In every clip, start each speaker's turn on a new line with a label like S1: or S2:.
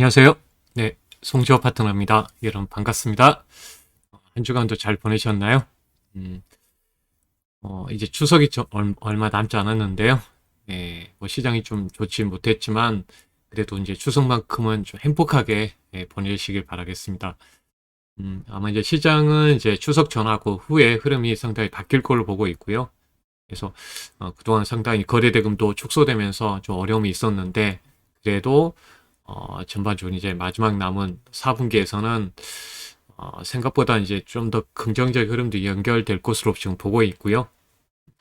S1: 안녕하세요. 네, 송지호 파트너입니다. 여러분 반갑습니다. 한 주간도 잘 보내셨나요? 음, 이제 추석이 얼마 남지 않았는데요. 뭐 시장이 좀 좋지 못했지만 그래도 이제 추석만큼은 좀 행복하게 보내시길 바라겠습니다. 아마 이제 시장은 이제 추석 전하고 후에 흐름이 상당히 바뀔 걸로 보고 있고요. 그래서 그동안 상당히 거래 대금도 축소되면서 좀 어려움이 있었는데 그래도 전반적으로 이제 마지막 남은 4분기에서는 생각보다 이제 좀 더 긍정적 흐름도 연결될 것으로 지금 보고 있고요.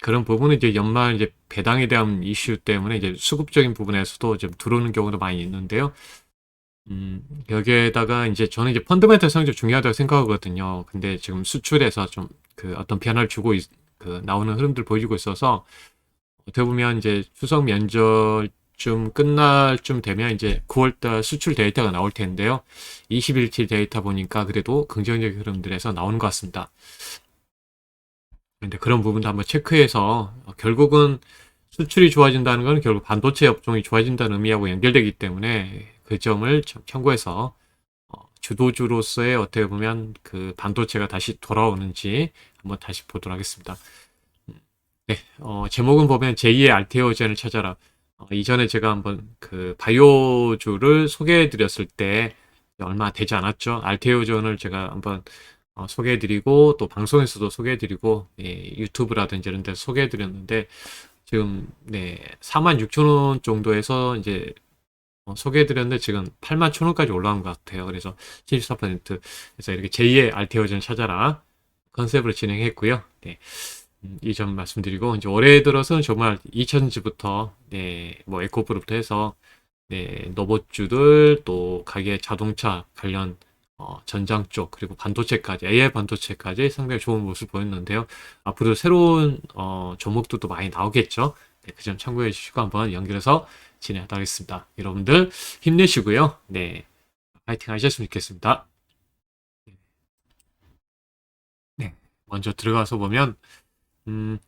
S1: 그런 부분은 이제 연말 이제 배당에 대한 이슈 때문에 이제 수급적인 부분에서도 좀 들어오는 경우도 많이 있는데요. 여기에다가 이제 저는 이제 펀더멘털 성적 중요하다고 생각하거든요. 근데 지금 수출에서 좀 그 어떤 변화를 주고 그 나오는 흐름들 보여주고 있어서 어떻게 보면 이제 추석 연절쯤 끝날 쯤 되면 이제 9월달 수출 데이터가 나올 텐데요. 20일치 데이터 보니까 그래도 긍정적 흐름들에서 나오는 것 같습니다. 근데 그런 부분도 한번 체크해서 결국은 수출이 좋아진다는 건 결국 반도체 업종이 좋아진다는 의미하고 연결되기 때문에 그 점을 참고해서 주도주로서의 어떻게 보면 그 반도체가 다시 돌아오는지 한번 다시 보도록 하겠습니다. 네, 제목은 보면 제2의 알테오젠을 찾아라. 이전에 제가 한번 그 바이오주를 소개해 드렸을 때 얼마 되지 않았죠. 알테오젠을 제가 한번 소개해 드리고 또 방송에서도 소개해 드리고 유튜브라든지 이런 데서 소개해 드렸는데 지금 네, 46,000원 정도에서 이제 소개해 드렸는데 지금 81,000원까지 올라온 것 같아요. 그래서 74% 그래서 이렇게 제2의 알테오젠 찾아라 컨셉으로 진행했고요. 네. 이 점 말씀드리고 이제 올해 들어서는 정말 2000지부터 네, 뭐 에코프로부터 해서 네, 로봇주들 또 가계 자동차 관련 전장 쪽 그리고 반도체까지 AI 반도체까지 상당히 좋은 모습 보였는데요. 앞으로 새로운 종목들도 많이 나오겠죠. 네, 그 점 참고해 주시고 한번 연결해서 진행하도록 하겠습니다. 여러분들 힘내시고요. 네, 파이팅 하셨으면 좋겠습니다. 네, 먼저 들어가서 보면 음,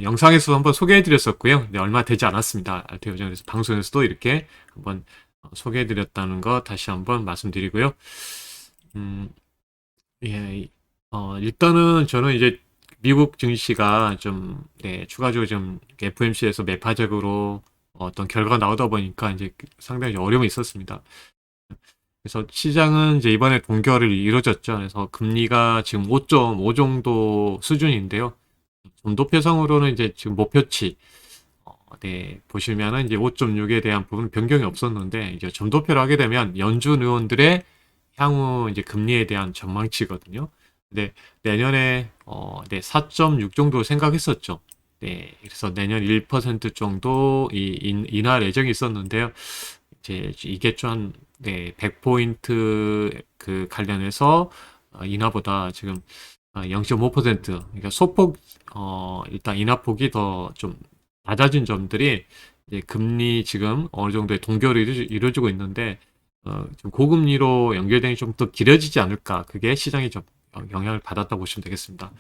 S1: 영상에서 한번 소개해드렸었고요. 네, 얼마 되지 않았습니다. 알테오전에서 방송에서도 이렇게 한번 소개해드렸다는 거 다시 한번 말씀드리고요. 음, 예, 일단은 저는 이제 미국 증시가 좀, 네, 추가적으로 좀 FMC에서 매파적으로 어떤 결과가 나오다 보니까 이제 상당히 어려움이 있었습니다. 그래서 시장은 이제 이번에 동결이 이루어졌죠. 그래서 금리가 지금 5.5 정도 수준인데요. 점도표상으로는 이제 지금 목표치, 네, 보시면은 이제 5.6에 대한 부분 변경이 없었는데, 이제 점도표를 하게 되면 연준 의원들의 향후 이제 금리에 대한 전망치거든요. 근데 내년에, 네, 4.6 정도 생각했었죠. 네, 그래서 내년 1% 정도 인하 예정이 있었는데요. 이제 이게 좀, 네, 100포인트 그 관련해서 인하보다 지금 0.5% 그러니까 소폭 일단 인하폭이 더 좀 낮아진 점들이 이제 금리 지금 어느 정도의 동결이 이루어지고 있는데 좀 고금리로 연결되니 좀 더 길어지지 않을까 그게 시장이 좀 영향을 받았다고 보시면 되겠습니다.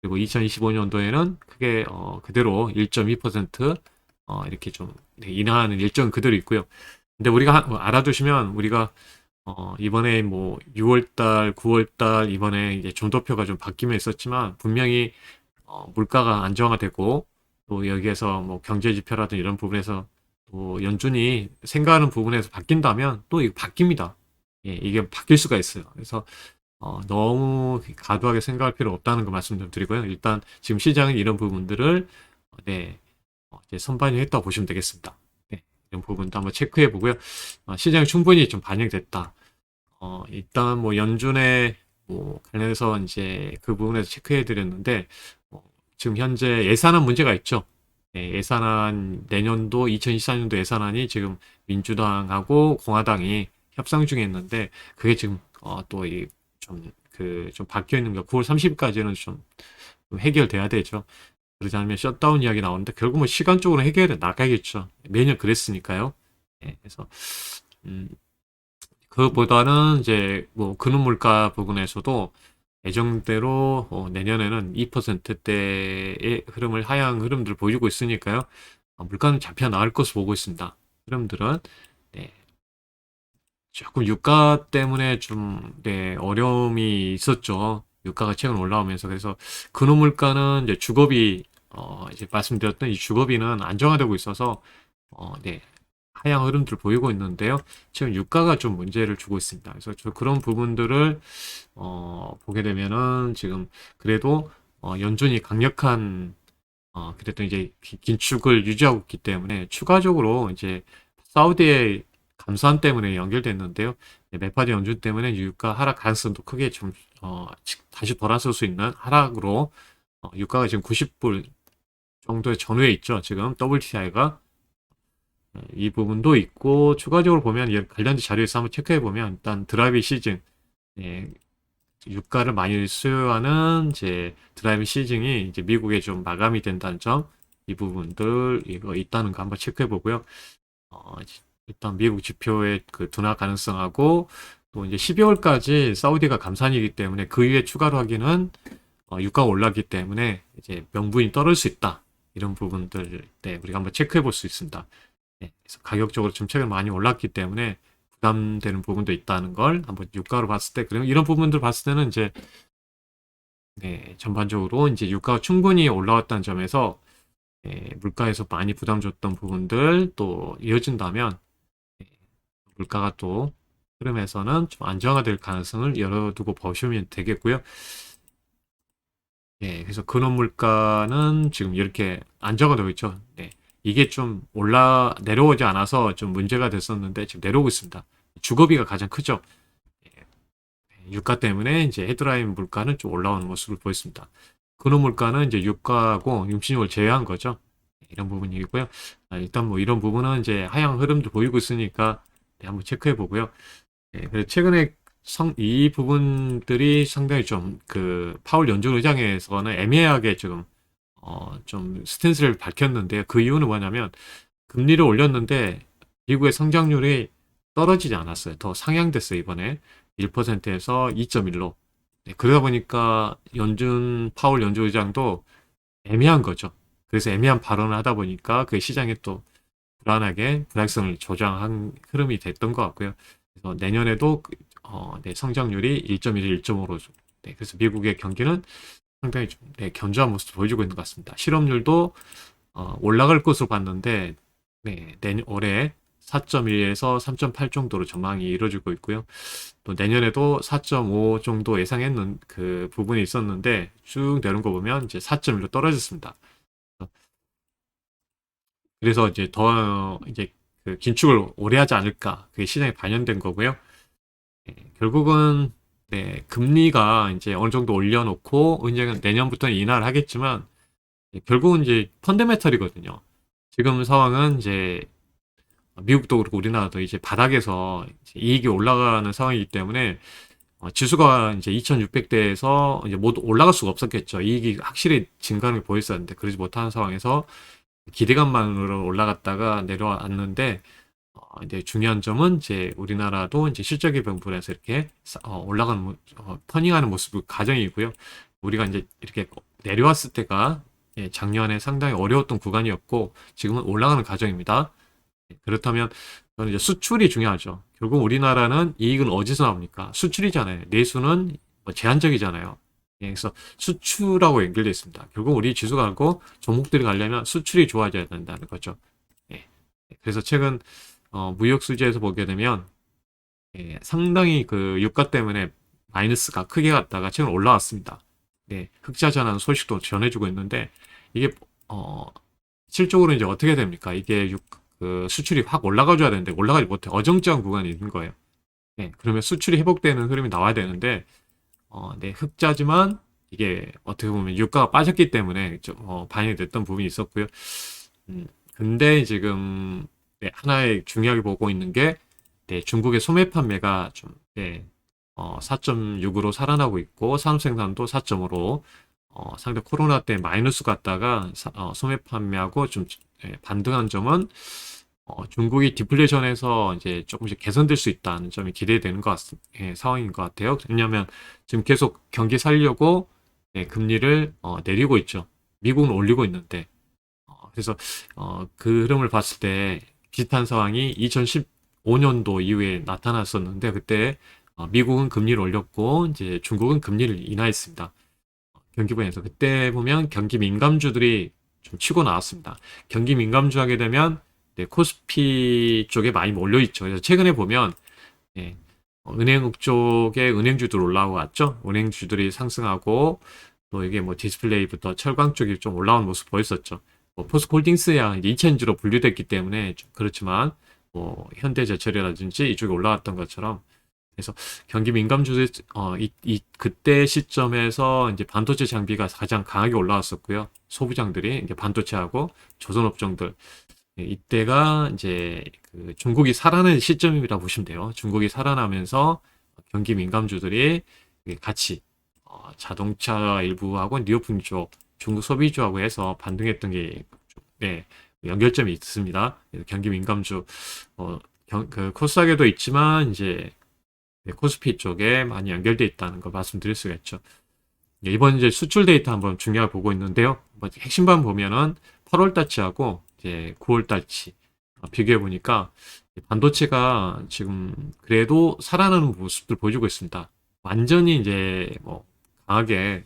S1: 그리고 2025년도에는 크게 그대로 1.2% 이렇게 좀 네, 인하하는 일정은 그대로 있고요. 근데 우리가 알아두시면 우리가 이번에 뭐 6월달, 9월달 이번에 이제 점도표가 좀 바뀌면 있었지만 분명히 물가가 안정화되고 또 여기에서 뭐 경제 지표라든 이런 부분에서 또 연준이 생각하는 부분에서 바뀐다면 또 이거 바뀝니다. 예, 이게 바뀔 수가 있어요. 그래서 너무 과도하게 생각할 필요 없다는 거 말씀 좀 드리고요. 일단 지금 시장은 이런 부분들을 네, 이제 선반영했다고 보시면 되겠습니다. 네, 이런 부분도 한번 체크해 보고요. 시장이 충분히 좀 반영됐다. 일단 뭐 연준에 뭐 관련해서 이제 그 부분에서 체크해 드렸는데 어, 지금 현재 예산안 문제가 있죠. 네, 예산안 내년도 2024년도 예산안이 지금 민주당하고 공화당이 협상 중에 있는데 그게 지금 또 이 좀 그 좀 박혀 있는 거 9월 30일까지는 좀 해결돼야 되죠. 그러지 않으면 셧다운 이야기 나오는데 결국 뭐 시간적으로 해결해 나가겠죠. 매년 그랬으니까요. 네, 그래서 음, 그보다는 이제 뭐 근원 물가 부분에서도 예정대로 내년에는 2%대의 흐름을 하향 흐름들을 보이고 있으니까요. 물가는 잡혀 나갈 것으로 보고 있습니다. 흐름들은 네. 조금 유가 때문에 좀, 네, 어려움이 있었죠. 유가가 최근 올라오면서. 그래서 근원 물가는 이제 주거비, 이제 말씀드렸던 이 주거비는 안정화되고 있어서, 네, 하향 흐름들을 보이고 있는데요. 지금 유가가 좀 문제를 주고 있습니다. 그래서 그런 부분들을, 보게 되면은 지금 그래도, 연준이 강력한, 그래도 이제 긴축을 유지하고 있기 때문에 추가적으로 이제 사우디의 감산 때문에 연결됐는데요. 매파디 연준 때문에 유가 하락 가능성도 크게 좀 다시 돌아설 수 있는 하락으로 유가가 지금 90불 정도의 전후에 있죠. 지금 WTI가 이 부분도 있고 추가적으로 보면 관련된 자료에서 한번 체크해 보면 일단 드라이빙 시즌 예, 유가를 많이 수요하는 이제 드라이빙 시즌이 이제 미국에 좀 마감이 된다는 점, 이 부분들 이거 있다는 거 한번 체크해 보고요. 어, 일단 미국 지표의 그 둔화 가능성하고 또 이제 12월까지 사우디가 감산이기 때문에 그 이후에 추가로 하기는 유가가 올랐기 때문에 이제 명분이 떨어질 수 있다. 이런 부분들 네, 우리가 한번 체크해 볼 수 있습니다. 네, 그래서 가격적으로 좀 최근 많이 올랐기 때문에 부담되는 부분도 있다는 걸 한번 유가로 봤을 때 그러면 이런 부분들 봤을 때는 이제 네, 전반적으로 이제 유가가 충분히 올라왔다는 점에서 물가에서 많이 부담 줬던 부분들 또 이어진다면 예, 물가가 또 흐름에서는 좀 안정화될 가능성을 열어두고 보시면 되겠고요. 예, 그래서 근원 물가는 지금 이렇게 안정화되고 있죠. 네, 이게 좀 내려오지 않아서 좀 문제가 됐었는데 지금 내려오고 있습니다. 주거비가 가장 크죠. 예, 유가 때문에 이제 헤드라인 물가는 좀 올라오는 모습을 보였습니다. 근원 물가는 이제 유가하고 용신료를 제외한 거죠. 이런 부분이고요. 일단 뭐 이런 부분은 이제 하향 흐름도 보이고 있으니까 네, 한번 체크해 보고요. 예, 그래서 최근에 이 부분들이 상당히 좀 그 파월 연준 의장에서는 애매하게 지금 좀 스탠스를 밝혔는데요. 그 이유는 뭐냐면 금리를 올렸는데 미국의 성장률이 떨어지지 않았어요. 더 상향됐어요, 이번에. 1%에서 2.1로. 그러다 보니까 파월 연준 의장도 애매한 거죠. 그래서 애매한 발언을 하다 보니까 그 시장에 또 불확성을 조장한 흐름이 됐던 것 같고요. 그래서 내년에도 네, 성장률이 1.1, 1.5로 네, 그래서 미국의 경기는 상당히 좀 네, 견조한 모습을 보여주고 있는 것 같습니다. 실업률도 올라갈 것으로 봤는데 네, 올해 4.1에서 3.8 정도로 전망이 이루어지고 있고요. 또 내년에도 4.5 정도 예상했는 그 부분이 있었는데 쭉 내려온 거 보면 이제 4.1로 떨어졌습니다. 그래서 이제 더 이제 그 긴축을 오래 하지 않을까 그게 시장에 반영된 거고요. 결국은 네, 금리가 이제 어느 정도 올려놓고 은행은 내년부터는 인하를 하겠지만 결국은 이제 펀더멘털이거든요. 지금 상황은 이제 미국도 그렇고 우리나라도 이제 바닥에서 이제 이익이 올라가는 상황이기 때문에 지수가 이제 2600대에서 이제 못 올라갈 수가 없었겠죠. 이익이 확실히 증가하는 게 보였었는데 그러지 못하는 상황에서 기대감만으로 올라갔다가 내려왔는데 이제 중요한 점은 이제 우리나라도 이제 실적의 병분에서 이렇게 올라가는 터닝하는 모습이 가정이고요. 우리가 이제 이렇게 내려왔을 때가 예, 작년에 상당히 어려웠던 구간이었고 지금은 올라가는 과정입니다. 그렇다면 저는 이제 수출이 중요하죠. 결국 우리나라는 이익은 어디서 나옵니까? 수출이잖아요. 내수는 뭐 제한적이잖아요. 예, 그래서 수출하고 연결되어 있습니다. 결국 우리 지수가 가고 종목들이 가려면 수출이 좋아져야 된다는 거죠. 예. 그래서 최근 무역 수지에서 보게 되면 예, 상당히 그 유가 때문에 마이너스가 크게 갔다가 최근 올라왔습니다. 네, 흑자 전환 소식도 전해주고 있는데 이게 어, 실적으로 이제 어떻게 됩니까? 이게 그 수출이 확 올라가줘야 되는데 올라가지 못해 어정쩡한 구간이 있는 거예요. 네, 그러면 수출이 회복되는 흐름이 나와야 되는데 네, 흑자지만 이게 어떻게 보면 유가가 빠졌기 때문에 좀 반영이 됐던 부분이 있었고요. 근데 지금 네, 하나의 중요하게 보고 있는 게 네, 중국의 소매 판매가 좀 네, 4.6으로 살아나고 있고 산업 생산도 4.5로 상대 코로나 때 마이너스 갔다가 소매 판매하고 좀 반등한 점은 중국이 디플레이션에서 이제 조금씩 개선될 수 있다는 점이 기대되는 상황인 것 같아요. 왜냐하면 지금 계속 경기 살려고 네, 금리를 내리고 있죠. 미국은 올리고 있는데 그래서 그 흐름을 봤을 때 비슷한 상황이 2005년도 이후에 나타났었는데 그때 미국은 금리를 올렸고 이제 중국은 금리를 인하했습니다. 경기부에서 그때 보면 경기 민감주들이 좀 치고 나왔습니다. 경기 민감주 하게 되면 네, 코스피 쪽에 많이 몰려 있죠. 그래서 최근에 보면 예, 은행 쪽에 은행주들 올라오고 왔죠. 은행주들이 상승하고 또 이게 뭐 디스플레이부터 철강 쪽이 좀 올라오는 모습 보였었죠. 뭐 포스코홀딩스야 이제 이천주로 분류됐기 때문에 좀 그렇지만 뭐 현대제철이라든지 이쪽에 올라왔던 것처럼 그래서 경기 민감주들 그때 시점에서 이제 반도체 장비가 가장 강하게 올라왔었고요. 소부장들이 이제 반도체하고 조선업종들 이때가 이제 그 중국이 살아나는 시점이라 보시면 돼요. 중국이 살아나면서 경기 민감주들이 같이 자동차 일부하고 리오품 쪽, 중국 소비주하고 해서 반등했던 게 네, 연결점이 있습니다. 경기 민감주 그 코스닥에도 있지만 이제 네, 코스피 쪽에 많이 연결돼 있다는 걸 말씀드릴 수가 있죠. 네, 이번 이제 수출 데이터 한번 중요하게 보고 있는데요. 뭐 핵심만 보면은 8월 달치하고 이제 9월 달치 비교해 보니까 반도체가 지금 그래도 살아나는 모습들 보여주고 있습니다. 완전히 이제 뭐 강하게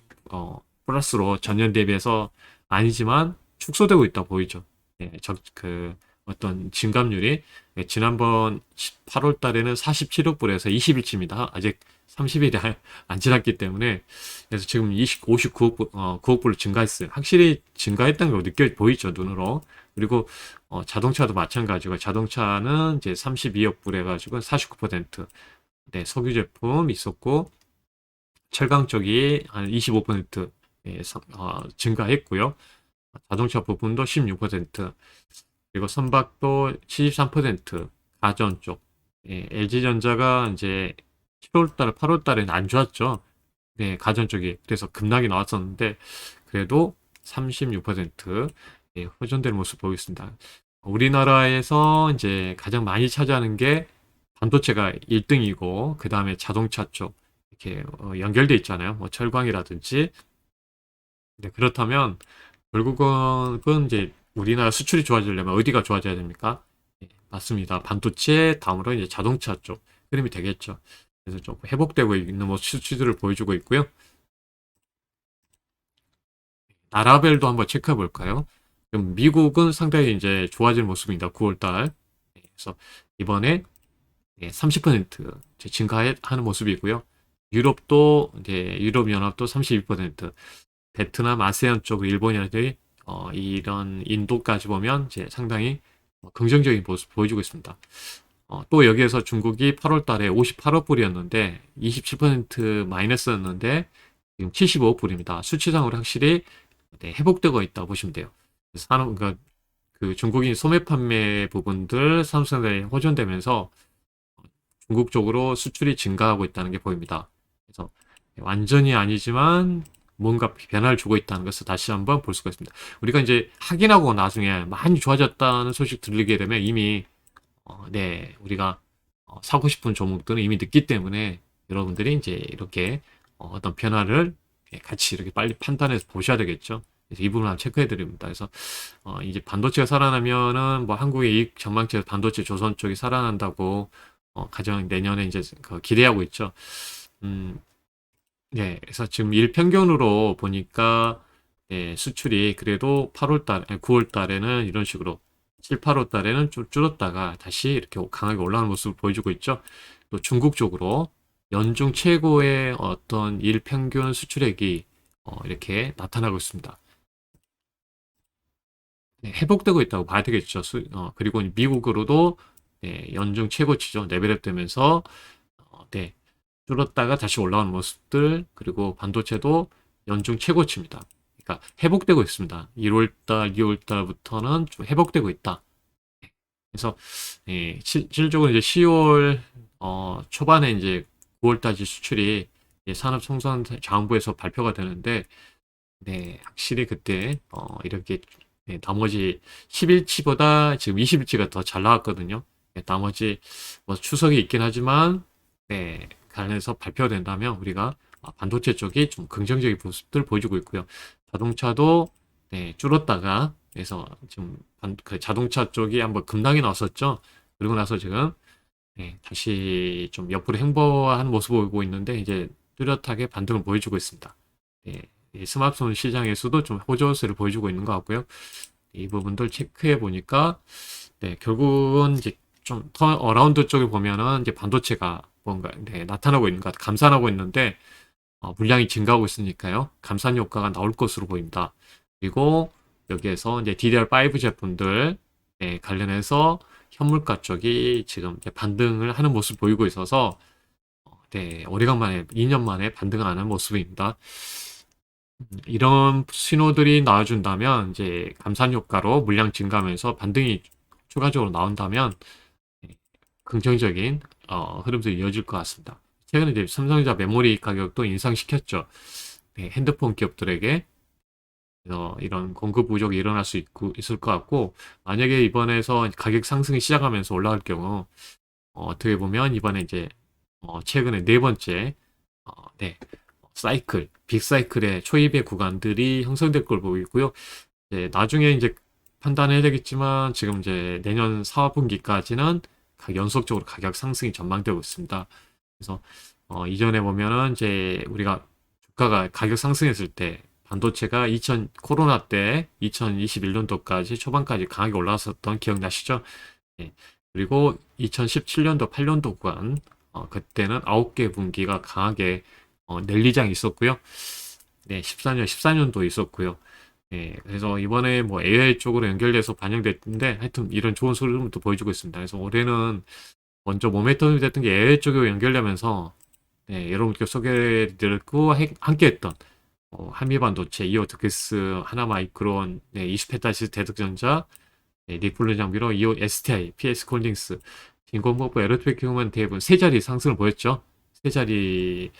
S1: 플러스로 전년 대비해서 아니지만 축소되고 있다 보이죠. 예, 그 어떤 진감률이 지난번 8월 달에는 47억 불에서 20일치입니다. 아직 30일이 안 지났기 때문에 그래서 지금 59억 불, 9억 불로 증가했어요. 확실히 증가했다는 걸 느껴 보이죠, 눈으로. 그리고 자동차도 마찬가지고 자동차는 이제 32억 불 해가지고 49%. 네, 석유 제품 있었고 철강 쪽이 한 25% 예, 증가했고요. 자동차 부분도 16%, 그리고 선박도 73%, 가전 쪽. 예, LG전자가 이제 7월달, 8월달에는 안 좋았죠. 네, 가전 쪽이. 그래서 급락이 나왔었는데, 그래도 36% 예, 호전되는 모습 보이겠습니다. 우리나라에서 이제 가장 많이 차지하는 게 반도체가 1등이고, 그 다음에 자동차 쪽, 이렇게 연결돼 있잖아요. 뭐 철광이라든지. 네, 그렇다면, 결국은 이제 우리나라 수출이 좋아지려면 어디가 좋아져야 됩니까? 예, 맞습니다. 반도체, 다음으로 이제 자동차 쪽 흐름이 되겠죠. 그래서 좀 회복되고 있는 뭐 수치들을 보여주고 있고요. 나라별도 한번 체크해 볼까요? 그럼 미국은 상당히 이제 좋아질 모습입니다. 9월 달. 그래서 이번에 30% 이제 증가하는 모습이고요. 유럽도 이제 유럽연합도 32%, 베트남, 아세안 쪽 일본이라든지 이런 인도까지 보면 이제 상당히 긍정적인 모습 보여주고 있습니다. 또 여기에서 중국이 8월 달에 58억 불이었는데 27% 마이너스였는데 지금 75억 불입니다. 수치상으로 확실히 네, 회복되고 있다고 보시면 돼요. 그러니까 그 중국인 소매 판매 부분들 삼성에 호전되면서 중국 쪽으로 수출이 증가하고 있다는 게 보입니다. 그래서 완전히 아니지만 뭔가 변화를 주고 있다는 것을 다시 한번 볼 수가 있습니다. 우리가 이제 확인하고 나중에 많이 좋아졌다는 소식 들리게 되면 이미 네, 우리가 사고 싶은 종목들은 이미 늦기 때문에 여러분들이 이제 이렇게 어떤 변화를 같이 이렇게 빨리 판단해서 보셔야 되겠죠. 그래서 이 부분 한번 체크해 드립니다. 그래서 이제 반도체가 살아나면은 뭐 한국의 이익 전망치 반도체 조선 쪽이 살아난다고 가장 내년에 이제 기대하고 있죠. 음, 네, 그래서 지금 일평균으로 보니까 수출이 그래도 8월 달, 9월 달에는 이런 식으로 7, 8월 달에는 좀 줄었다가 다시 이렇게 강하게 올라가는 모습을 보여주고 있죠. 또 중국 쪽으로 연중 최고의 어떤 일평균 수출액이 이렇게 나타나고 있습니다. 네, 회복되고 있다고 봐야 되겠죠. 그리고 미국으로도 연중 최고치죠. 레벨업 되면서 네, 줄었다가 다시 올라오는 모습들, 그리고 반도체도 연중 최고치입니다. 그러니까 회복되고 있습니다. 1월달, 2월달부터는 좀 회복되고 있다. 그래서 실질적으로 이제 10월 초반에 이제 9월달지 수출이 산업통상자원부에서 발표가 되는데, 네, 확실히 그때 이렇게 나머지 10일치보다 지금 20일치가 더 잘 나왔거든요. 나머지 뭐 추석이 있긴 하지만 네, 관련해서 발표가 된다면 우리가 반도체 쪽이 좀 긍정적인 모습들 보여주고 있고요. 자동차도 네, 줄었다가 그래서 좀 그 자동차 쪽이 한번 급락이 나왔었죠. 그리고 나서 지금 다시 좀 옆으로 횡보하는 모습을 보이고 있는데 이제 뚜렷하게 반등을 보여주고 있습니다. 이 스마트폰 시장에서도 좀 호조세를 보여주고 있는 것 같고요. 이 부분들 체크해 보니까 결국은 이제 좀 어라운드 쪽에 보면은 이제 반도체가 뭔가 나타나고 있는 것 같아 감산하고 있는데 물량이 증가하고 있으니까요. 감산 효과가 나올 것으로 보입니다. 그리고 여기에서 이제 DDR5 제품들 관련해서 현물가 쪽이 지금 이제 반등을 하는 모습을 보이고 있어서 오래간만에 2년 만에 반등을 하는 모습입니다. 이런 신호들이 나와준다면 이제 감산 효과로 물량 증가하면서 반등이 추가적으로 나온다면 긍정적인 흐름들이 이어질 것 같습니다. 최근에 이제 삼성전자 메모리 가격도 인상시켰죠. 핸드폰 기업들에게 이런 공급 부족이 일어날 수 있을 것 같고 만약에 이번에서 가격 상승이 시작하면서 올라갈 경우 떻게 보면 이번에 이제 최근에 네 번째 어, 네, 사이클, 빅사이클의 초입의 구간들이 형성될 걸 보이고요. 나중에 이제 판단해야 되겠지만 지금 이제 내년 4분기까지는 연속적으로 가격 상승이 전망되고 있습니다. 그래서 이전에 보면은 이제 우리가 주가가 가격 상승했을 때 반도체가 코로나 때 2021년도까지 초반까지 강하게 올라왔었던 기억나시죠? 예. 그리고 2017년도 8년도 구간 그때는 9개 분기가 강하게 랠리장이 있었고요. 14년도 있었고요. 그래서 이번에 뭐 AI 쪽으로 연결돼서 반영됐는데 하여튼 이런 좋은 흐름도 보여주고 있습니다. 그래서 올해는 먼저 모멘텀이 됐던 게 AI 쪽으로 연결되면서 여러분께 소개해드렸고 함께 했던 한미반도체, 이오트크스, 하나마이크론, 이스페타시스 대덕전자, 니플루 장비로 이오 STI, PS콜딩스, 진공포프, 에어로스페이스 대부분 세 자리 상승을 보였죠. 세 자리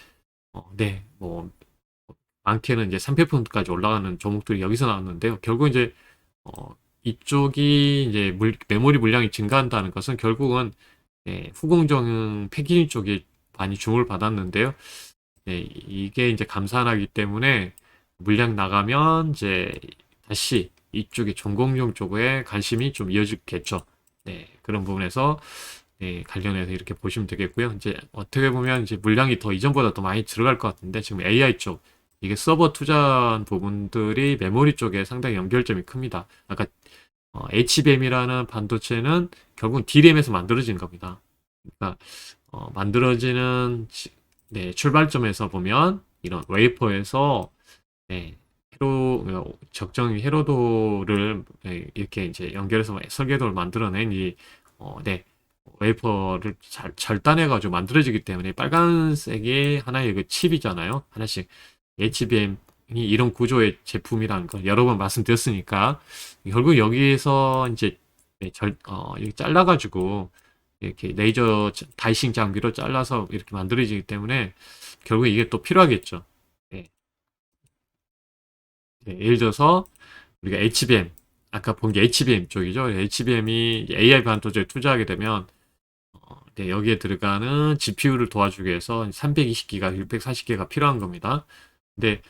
S1: 뭐 많게는 이제 300%까지 올라가는 종목들이 여기서 나왔는데요. 결국 이제 이쪽이 이제 메모리 물량이 증가한다는 것은 결국은 후공정 패키징 쪽이 많이 주목을 받았는데요. 이게 이제 감산하기 때문에 물량 나가면 이제 다시 이쪽에 전공용 쪽에 관심이 좀 이어지겠죠. 그런 부분에서 관련해서 이렇게 보시면 되겠고요. 이제 어떻게 보면 이제 물량이 더 이전보다 더 많이 들어갈 것 같은데 지금 AI 쪽 이게 서버 투자한 부분들이 메모리 쪽에 상당히 연결점이 큽니다. 아까 HBM이라는 반도체는 결국 DRAM에서 만들어지는 겁니다. 그러니까 만들어지는 출발점에서 보면 이런 웨이퍼에서 적정 회로도를 이렇게 이제 연결해서 설계도를 만들어낸 웨이퍼를 절단해가지고 만들어지기 때문에 빨간색이 하나의 그 칩이잖아요. 하나씩 HBM이 이런 구조의 제품이라는 걸 여러 번 말씀드렸으니까 결국 여기에서 이제 이렇게 잘라가지고 이렇게 레이저 다이싱 장비로 잘라서 이렇게 만들어지기 때문에 결국 이게 또 필요하겠죠. 네. 예를 들어서 우리가 HBM 아까 본 게 HBM 쪽이죠. HBM이 AI 반도체에 투자하게 되면 여기에 들어가는 GPU를 도와주기 위해서 320기가, 640기가 필요한 겁니다. 근데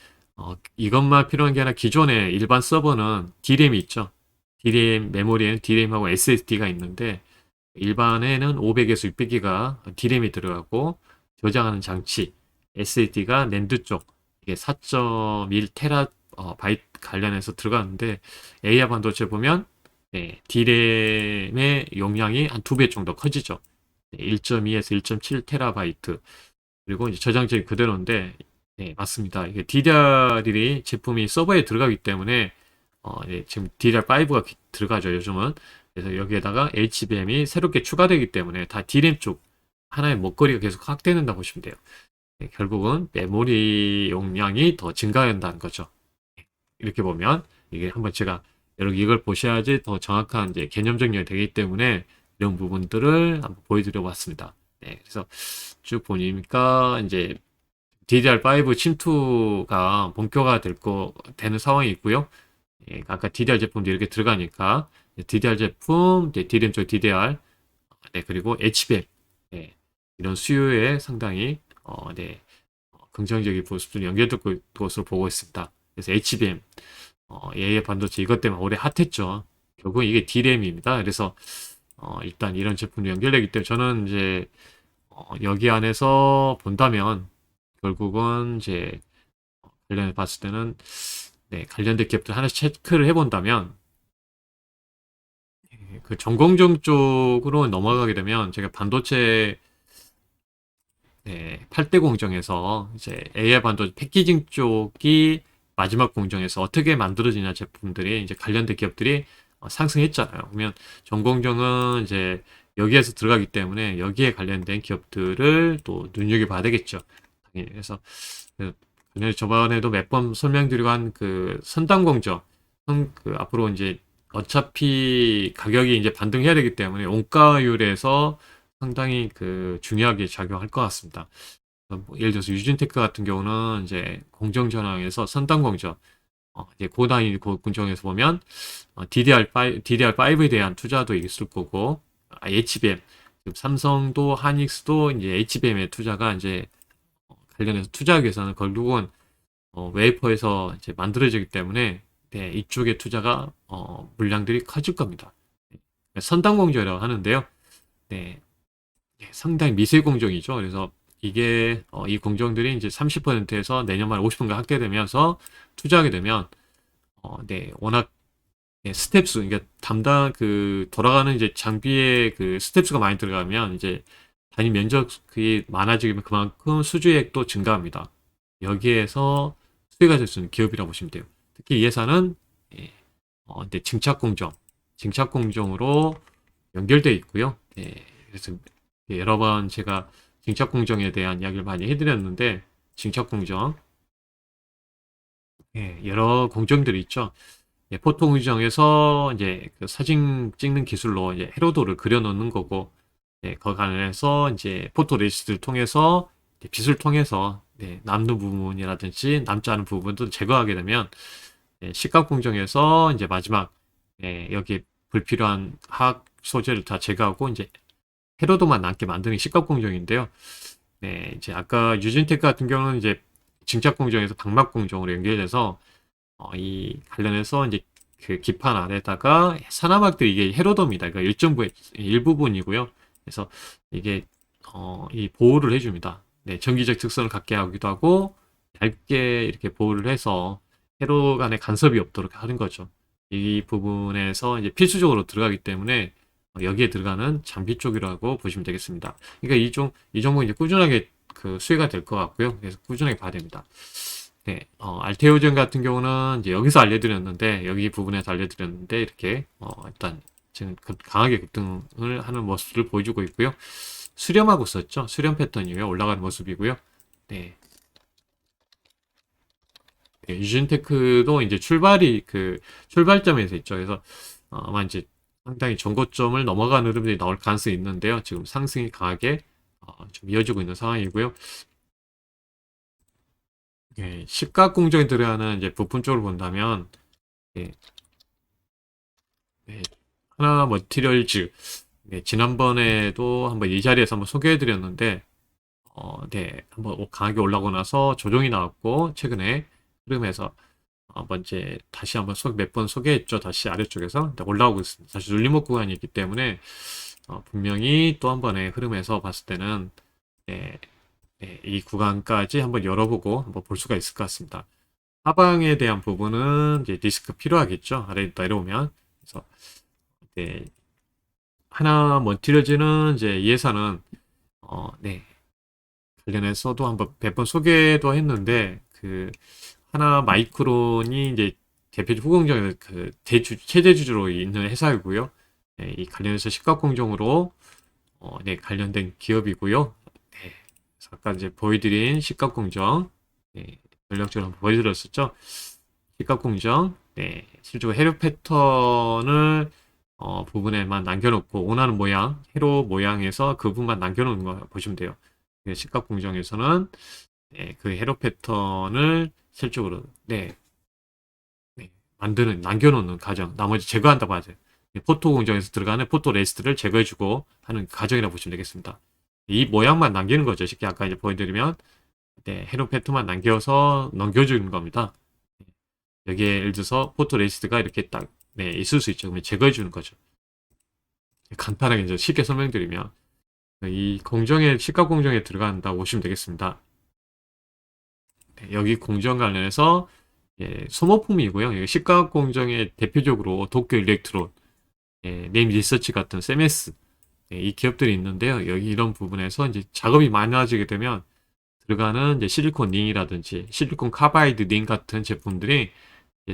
S1: 이것만 필요한 게 아니라 기존에 일반 서버는 DRAM이 있죠. DRAM 메모리에는 DRAM하고 SSD가 있는데 일반에는 500에서 600기가 DRAM이 들어가고 저장하는 장치 SSD가 낸드 쪽 이게 4.1 테라 바이트 관련해서 들어가는데 AI 반도체 보면 DRAM의 용량이 한 2배 정도 커지죠. 1.2에서 1.7 테라바이트 그리고 이제 저장적이 그대로인데 맞습니다. 이게 DDR1이 제품이 서버에 들어가기 때문에 지금 DDR5가 들어가죠 요즘은. 그래서 여기에다가 HBM이 새롭게 추가되기 때문에 다 DRAM 쪽 하나의 먹거리가 계속 확대된다 보시면 돼요. 결국은 메모리 용량이 더 증가한다는 거죠. 이렇게 보면 이게 한번 제가 여러분 이걸 보셔야지 더 정확한 이제 개념 정리가 되기 때문에 이런 부분들을 한번 보여드려 봤습니다. 그래서 쭉 보니까 이제 DDR5 침투가 본격화 되는 상황이 있고요. 아까 DDR 제품도 이렇게 들어가니까 DDR 제품, DRAM 쪽 DDR, 그리고 HBM 이런 수요에 상당히 긍정적인 모습들이 연결될 것으로 보고 있습니다. 그래서 HBM, AI 반도체 이것 때문에 올해 핫했죠. 결국 이게 DRAM입니다. 그래서 일단 이런 제품도 연결되기 때문에 저는 이제 여기 안에서 본다면 결국은 이제 관련해 봤을 때는 네, 관련된 기업들 하나씩 체크를 해본다면 그 전공정 쪽으로 넘어가게 되면 제가 반도체 네, 8대 공정에서 이제 AI 반도체 패키징 쪽이 마지막 공정에서 어떻게 만들어지냐 제품들이 이제 관련된 기업들이 상승했잖아요. 그러면 전공정은 이제 여기에서 들어가기 때문에 여기에 관련된 기업들을 또 눈여겨봐야 되겠죠. 당연히. 그래서 그 저번에도 몇 번 설명드리고 한 그 선단공정, 그 앞으로 이제 어차피 가격이 이제 반등해야 되기 때문에 원가율에서 상당히 그 중요하게 작용할 것 같습니다. 뭐 예를 들어서 유진테크 같은 경우는 이제 공정 전환에서 선단 공정, 이제 고단위 공정에서 보면 DDR5에 대한 투자도 있을 거고, HBM, 삼성도 하닉스도 이제 HBM의 투자가 이제 관련해서 투자하기 위해서는 결국은 웨이퍼에서 이제 만들어지기 때문에 네, 이쪽의 투자가 물량들이 커질 겁니다. 선단 공정이라고 하는데요. 네, 상당히 미세 공정이죠. 그래서 이게 이 공정들이 이제 30%에서 내년 말 50% 확대되면서 투자하게 되면 네, 워낙 네, 스텝수 그러니까 담당 그 돌아가는 이제 장비의 그 스텝수가 많이 들어가면 이제 단위 면적이 많아지면 그만큼 수주액도 증가합니다. 여기에서 수혜가 될 수 있는 기업이라고 보시면 돼요. 특히 이 회사는 예, 이제 증착 공정으로 연결되어 있고요. 예, 그래서 여러 번 제가 증착 공정에 대한 이야기를 많이 해드렸는데 증착 공정 예, 여러 공정들이 있죠. 예, 포토 공정에서 이제 그 사진 찍는 기술로 이제 해로도를 그려놓는 거고 예, 거기 안에서 이제 포토레지스트를 통해서 빛을 통해서 남는 부분이라든지 남지 않은 부분도 제거하게 되면 시각 공정에서 이제 마지막 여기 불필요한 화학 소재를 다 제거하고 이제 해로도만 남게 만드는 시각 공정인데요. 네, 이제 아까 유진테크 같은 경우는 이제 증착 공정에서 방막 공정으로 연결돼서 이 관련해서 이제 그 기판 안에다가 산화막들이 이게 해로도입니다. 그러니까 일정부의 일부분이고요. 그래서 이게 이 보호를 해줍니다. 네, 전기적 특성을 갖게 하기도 하고 얇게 이렇게 보호를 해서 회로 간의 간섭이 없도록 하는 거죠. 이 부분에서 이제 필수적으로 들어가기 때문에 여기에 들어가는 장비 쪽이라고 보시면 되겠습니다. 그러니까 이 종목 이제 꾸준하게 그 수혜가 될 것 같고요. 그래서 꾸준하게 봐야 됩니다. 네, 알테오젠 같은 경우는 이제 여기서 알려드렸는데 여기 부분에서 알려드렸는데 이렇게 일단 지금 강하게 급등을 하는 모습을 보여주고 있고요. 수렴하고 있었죠. 수렴 패턴이에요. 올라가는 모습이고요. 네. 네, 유진테크도 이제 그 출발점에서 있죠. 그래서 아마 이제 상당히 전고점을 넘어가는 흐름들이 나올 가능성이 있는데요. 지금 상승이 강하게 좀 이어지고 있는 상황이고요. 예, 시가 공정에 들어가는 이제 부품 쪽을 본다면 예, 예, 하나 머티리얼즈 지난번에도 한번 이 자리에서 한번 소개해드렸는데 네, 한번 강하게 올라오고 나서 조정이 나왔고 최근에 흐름에서 한번 이제 다시 한번 몇 번 소개했죠. 다시 아래쪽에서 올라오고 있습니다. 다시 눌림목 구간이 있기 때문에 분명히 또 한 번의 흐름에서 봤을 때는 네, 네, 이 구간까지 한번 열어보고 한번 볼 수가 있을 것 같습니다. 하방에 대한 부분은 이제 리스크 필요하겠죠. 아래 내려오면 그래서 네, 하나 먼티려지는 이제 이 회사는 네, 관련해서도 한번 몇 번 소개도 했는데 그 하나 마이크론이 이제 대표적 후공정에서 그 최대 주주로 있는 회사이고요. 네, 이 관련해서 시가공정으로 네, 관련된 기업이고요. 네, 그래서 아까 이제 보여드린 시가공정 네, 전략적으로 한번 보여드렸었죠. 시가공정 네, 실제로 회로 패턴을 부분에만 남겨놓고 원하는 모양, 회로 모양에서 그 부분만 남겨놓는 거 보시면 돼요. 시각공정에서는 네, 그 회로 패턴을 실적으로 네, 네, 남겨놓는 과정, 나머지 제거한다고 하죠. 포토 공정에서 들어가는 포토 레스트를 제거해주고 하는 과정이라고 보시면 되겠습니다. 이 모양만 남기는 거죠. 쉽게 아까 이제 보여드리면 네, 회로 패턴만 남겨서 넘겨주는 겁니다. 여기에 예를 들어서 포토 레스트가 이렇게 딱 네, 있을 수 있죠. 그러면 제거해 주는 거죠. 간단하게 이제 쉽게 설명드리면 이 공정에 시가 공정에 들어간다고 보시면 되겠습니다. 네, 여기 공정 관련해서 소모품이고요. 여기 시가 공정에 대표적으로 도쿄 일렉트론, 네임 리서치 같은 세메스 이 기업들이 있는데요. 여기 이런 부분에서 이제 작업이 많아지게 되면 들어가는 이제 실리콘 링이라든지 실리콘 카바이드 링 같은 제품들이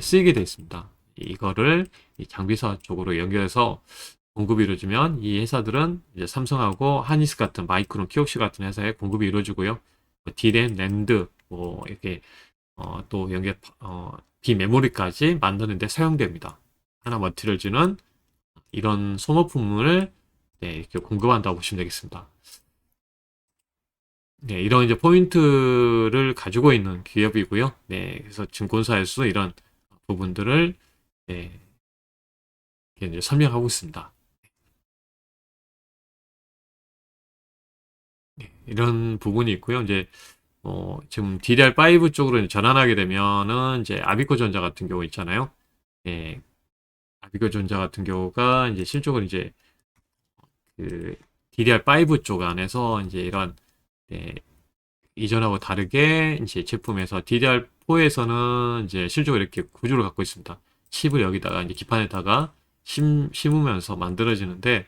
S1: 쓰이게 되어 있습니다. 이거를 이 장비사 쪽으로 연결해서 공급이 이루어지면 이 회사들은 이제 삼성하고 하니스 같은 마이크론, 키옥시 같은 회사에 공급이 이루어지고요. 디램, 랜드, 뭐 이렇게 또 연계 비메모리까지 만드는 데 사용됩니다. 하나 머티리얼즈는 이런 소모품을 이렇게 공급한다고 보시면 되겠습니다. 네, 이런 이제 포인트를 가지고 있는 기업이고요. 네, 그래서 증권사에서 이런 부분들을 네, 이렇게 이제 설명하고 있습니다. 네, 이런 부분이 있고요. 이제 지금 DDR5 쪽으로 이제 전환하게 되면은 이제 아비코 전자 같은 경우 있잖아요. 예, 아비코 전자 같은 경우가 이제 실적으로 이제 그 DDR5 쪽 안에서 이제 이런 예, 이전하고 다르게 이제 제품에서 DDR4에서는 이제 실적으로 이렇게 구조를 갖고 있습니다. 칩을 여기다가 이제 기판에다가 심으면서 만들어지는데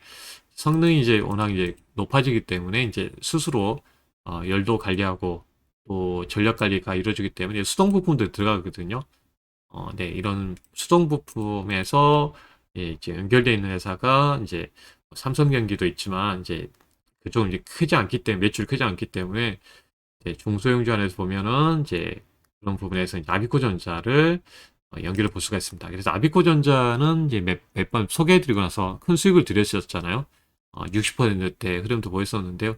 S1: 성능이 이제 워낙 이제 높아지기 때문에 이제 스스로 열도 관리하고 또 전력 관리가 이루어지기 때문에 수동 부품도 들어가거든요. 네, 이런 수동 부품에서 이제 연결되어 있는 회사가 이제 삼성전기도 있지만 이제 그쪽은 이제 크지 않기 때문에 매출이 크지 않기 때문에 이제 중소형주 안에서 보면은 이제 그런 부분에서 이제 아비코전자를 연결을 볼 수가 있습니다. 그래서 아비코전자는 이제 몇 번 소개해드리고 나서 큰 수익을 들였었잖아요. 60%대 흐름도 보였었는데요.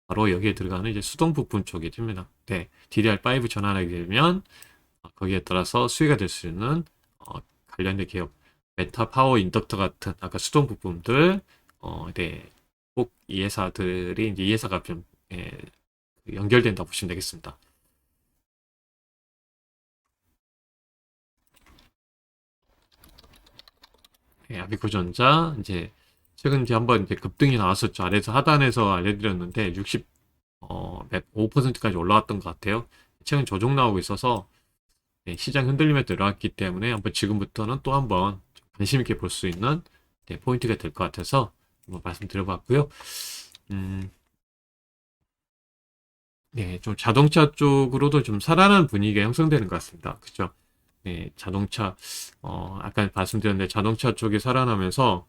S1: 바로 여기에 들어가는 이제 수동 부품 쪽이 됩니다. 네, DDR5 전환하게 되면 거기에 따라서 수혜가 될 수 있는 관련된 기업, 메타 파워 인덕터 같은 아까 수동 부품들, 네, 꼭 이 회사들이 이제 이 회사가 좀 연결된다 보시면 되겠습니다. 아비코전자 이제 최근 이제 한번 이제 급등이 나왔었죠. 아래에서 하단에서 알려드렸는데 5%까지 올라왔던 것 같아요. 최근 조정 나오고 있어서 시장 흔들림에 들어왔기 때문에 한번 지금부터는 또 한번 관심 있게 볼 수 있는 포인트가 될 것 같아서 한번 말씀드려봤고요. 음, 네, 좀 자동차 쪽으로도 좀 살아나는 분위기가 형성되는 것 같습니다. 그죠? 네, 자동차, 아까 말씀드렸는데 자동차 쪽이 살아나면서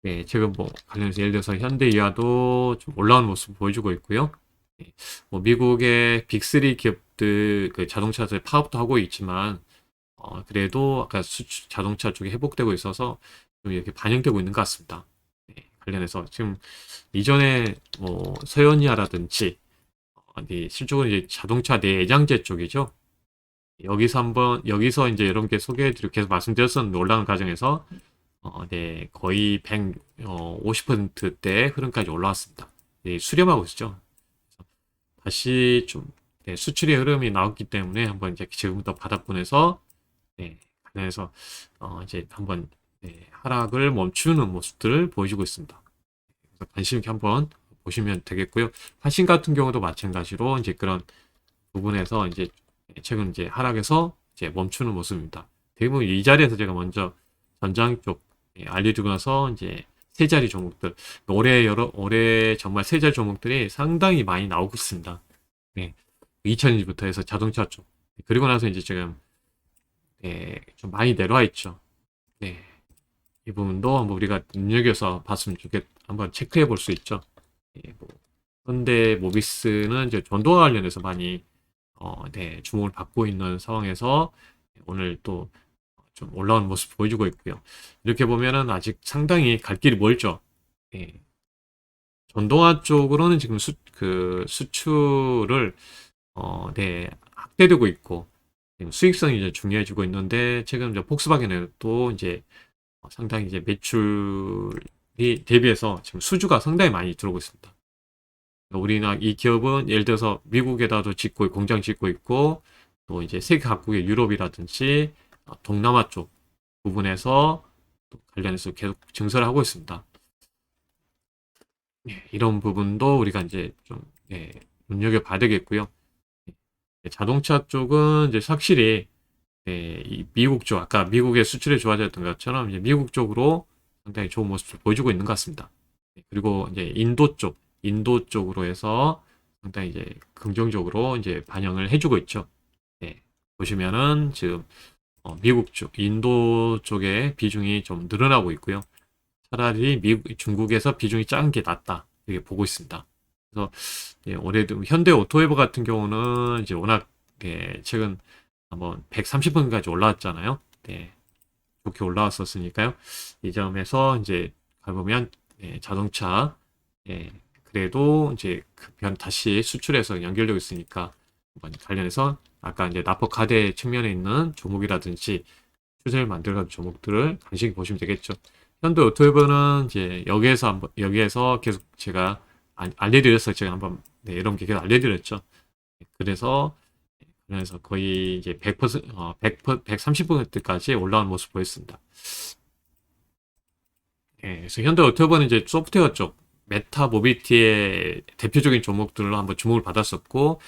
S1: 네, 지금 뭐 관련해서 예를 들어서 현대기아도 좀 올라오는 모습 보여주고 있고요. 네, 뭐 미국의 빅3 기업들 그 자동차들 파업도 하고 있지만 그래도 아까 자동차 쪽이 회복되고 있어서 좀 이렇게 반영되고 있는 것 같습니다. 네, 관련해서 지금 이전에 뭐 서현이아라든지 네, 실적은 이제 자동차 내장재 쪽이죠. 여기서 이제 여러분께 소개해드리고 계속 말씀드렸었는데 올라가는 과정에서 네, 거의 150%대 흐름까지 올라왔습니다. 네, 수렴하고 있죠. 다시 좀 네, 수출의 흐름이 나왔기 때문에 한번 이제 지금부터 바닥권에서 네, 관련해서 이제 한번 네, 하락을 멈추는 모습들을 보여주고 있습니다. 그래서 관심 있게 한번 보시면 되겠고요. 화신 같은 경우도 마찬가지로 이제 그런 부분에서 이제 최근 이제 하락에서 이제 멈추는 모습입니다. 대부분 이 자리에서 제가 먼저 전장 쪽 알려주고 나서 이제 세 자리 종목들 올해 정말 세 자리 종목들이 상당히 많이 나오고 있습니다. 네, 2000년부터 해서 자동차 쪽 그리고 나서 이제 지금 좀 많이 내려와 있죠. 네, 이 부분도 한번 우리가 눈여겨서 봤으면 한번 체크해 볼 수 있죠. 뭐, 현대 모비스는 이제 전동화 관련해서 많이 네, 주목을 받고 있는 상황에서 오늘 또 좀 올라오는 모습 보여주고 있고요. 이렇게 보면은 아직 상당히 갈 길이 멀죠. 예, 전동화 쪽으로는 지금 수출을 네, 확대되고 있고 지금 수익성이 이제 중요해지고 있는데 최근 이제 폭스바겐은 또 이제 상당히 이제 매출이 대비해서 지금 수주가 상당히 많이 들어오고 있습니다. 우리나라 이 기업은 예를 들어서 미국에다도 공장 짓고 있고 또 이제 세계 각국의 유럽이라든지 동남아 쪽 부분에서 또 관련해서 계속 증설을 하고 있습니다. 이런 부분도 우리가 이제 좀 눈여겨봐야 되겠고요. 자동차 쪽은 이제 확실히 이 미국 쪽 아까 미국의 수출이 좋아졌던 것처럼 이제 미국 쪽으로 상당히 좋은 모습을 보여주고 있는 것 같습니다. 그리고 이제 인도 쪽으로 해서 상당히 이제 긍정적으로 이제 반영을 해주고 있죠. 보시면은 지금 미국 쪽, 인도 쪽의 비중이 좀 늘어나고 있고요. 차라리 중국에서 비중이 작은 게 낫다. 이렇게 보고 있습니다. 그래서 올해도 현대 오토웨버 같은 경우는 이제 워낙 최근 한번 130분까지 올라왔잖아요. 좋게 올라왔었으니까요. 이 점에서 이제 가보면 자동차 그래도 이제 다시 수출해서 연결되고 있으니까 관련해서 아까 이제 납법 가대 측면에 있는 종목이라든지 추세를 만들어가는 종목들을 관심히 보시면 되겠죠. 현대 오토웨버는 이제 여기에서 계속 제가 알려드렸어요. 제가 한번 이런 게 계속 알려드렸죠. 그래서 거의 이제 100%, 130%까지 올라온 모습 보였습니다. 그래서 현대 오토바이는 이제 소프트웨어 쪽, 메타 모빌리티의 대표적인 종목들로 한번 주목을 받았었고,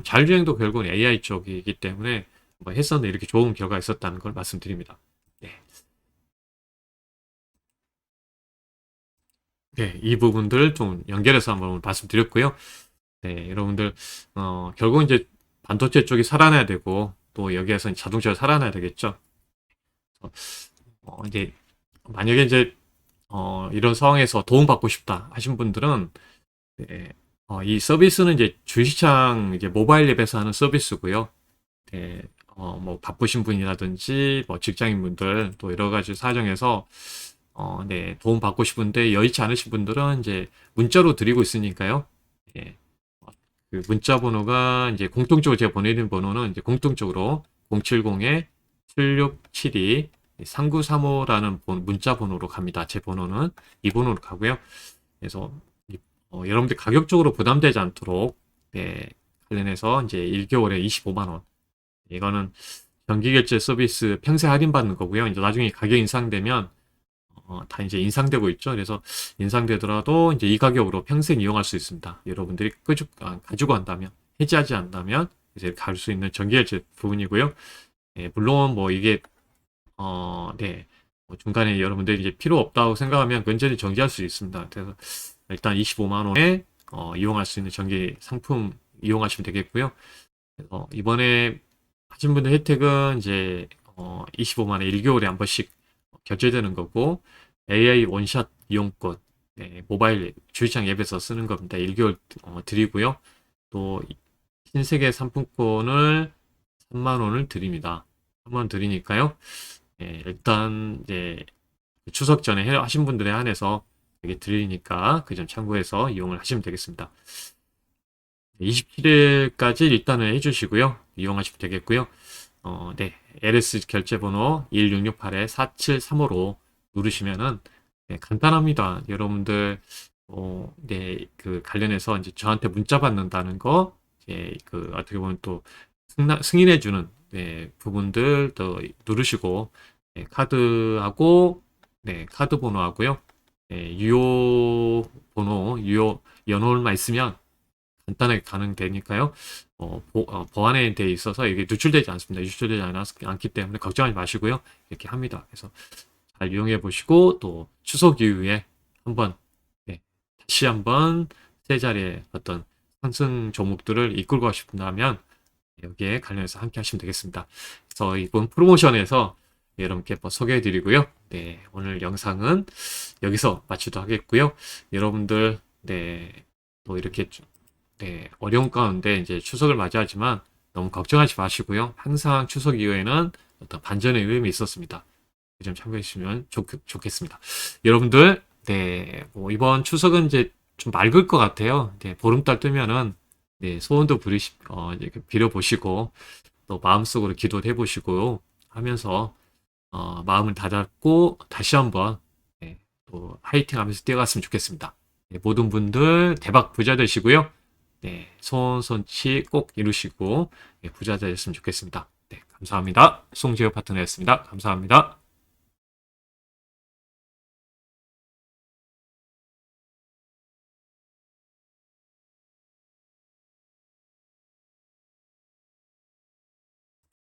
S1: 자율주행도 결국은 AI 쪽이기 때문에 뭐 했었는데 이렇게 좋은 결과가 있었다는 걸 말씀드립니다. 네. 이 부분들 좀 연결해서 한번 말씀드렸고요. 여러분들, 결국은 이제 반도체 쪽이 살아나야 되고, 또 여기에서 자동차가 살아나야 되겠죠. 이제, 만약에 이제, 이런 상황에서 도움받고 싶다 하신 분들은, 이 서비스는 이제 주식창 이제 모바일 앱에서 하는 서비스고요. 뭐 바쁘신 분이라든지, 뭐 직장인 분들, 또 여러 가지 사정에서, 도움 받고 싶은데 여의치 않으신 분들은 이제 문자로 드리고 있으니까요. 예, 그 문자 번호가 이제 공통적으로 제가 보내드린 번호는 이제 공통적으로 070-7672-3935라는 문자 번호로 갑니다. 제 번호는 이 번호로 가고요. 그래서 여러분들 가격적으로 부담되지 않도록 관련해서 이제 1개월에 25만 원. 이거는 정기결제 서비스 평생 할인받는 거고요. 이제 나중에 가격 인상되면 다 이제 인상되고 있죠. 그래서 인상되더라도 이제 이 가격으로 평생 이용할 수 있습니다. 여러분들이 가지고 한다면, 해지하지 않다면 이제 갈 수 있는 정기결제 부분이고요. 물론 뭐 이게 뭐 중간에 여러분들이 이제 필요 없다고 생각하면 언제든 정지할 수 있습니다. 그래서 일단 25만 원에 이용할 수 있는 정기 상품 이용하시면 되겠고요. 그래서 이번에 하신 분들 혜택은 이제 25만 원에 1개월에 한 번씩 결제되는 거고 AI 원샷 이용권 모바일 주식창 앱에서 쓰는 겁니다. 1개월 드리고요. 또 흰색의 상품권을 3만 원을 드립니다. 3만 원 드리니까요. 일단 이제 추석 전에 하신 분들에 한해서 이게 드리니까 그 점 참고해서 이용을 하시면 되겠습니다. 27일까지 일단은 해주시고요. 이용하시면 되겠고요. LS 결제번호 1668-4735로 누르시면은 간단합니다. 여러분들 그 관련해서 이제 저한테 문자 받는다는 거 그 어떻게 보면 또 승인해주는 부분들 더 누르시고 카드하고 카드 번호하고요. 유효 번호 유효 연월만 있으면 간단하게 가능되니까요. 보안에 대해 있어서 이게 누출되지 않습니다. 누출되지 않기 때문에 걱정하지 마시고요. 이렇게 합니다. 그래서 잘 이용해 보시고 또 추석 이후에 한번 다시 한번 세 자리의 어떤 상승 종목들을 이끌고 싶다면 여기에 관련해서 함께 하시면 되겠습니다. 그래서 이번 프로모션에서 여러분께 소개해 드리고요. 오늘 영상은 여기서 마치도록 하겠고요. 여러분들 또 이렇게 어려운 가운데 이제 추석을 맞이하지만 너무 걱정하지 마시고요. 항상 추석 이후에는 어떤 반전의 의미 있었습니다. 그 점 참고해 주시면 좋겠습니다. 여러분들, 뭐 이번 추석은 이제 좀 맑을 것 같아요. 보름달 뜨면은, 소원도 빌어보시고, 또 마음속으로 기도도 해보시고 하면서, 마음을 다잡고 다시 한번, 또 화이팅 하면서 뛰어갔으면 좋겠습니다. 모든 분들 대박 부자 되시고요. 소원손치 꼭 이루시고 부자 되셨으면 좋겠습니다. 감사합니다. 송재호 파트너였습니다. 감사합니다.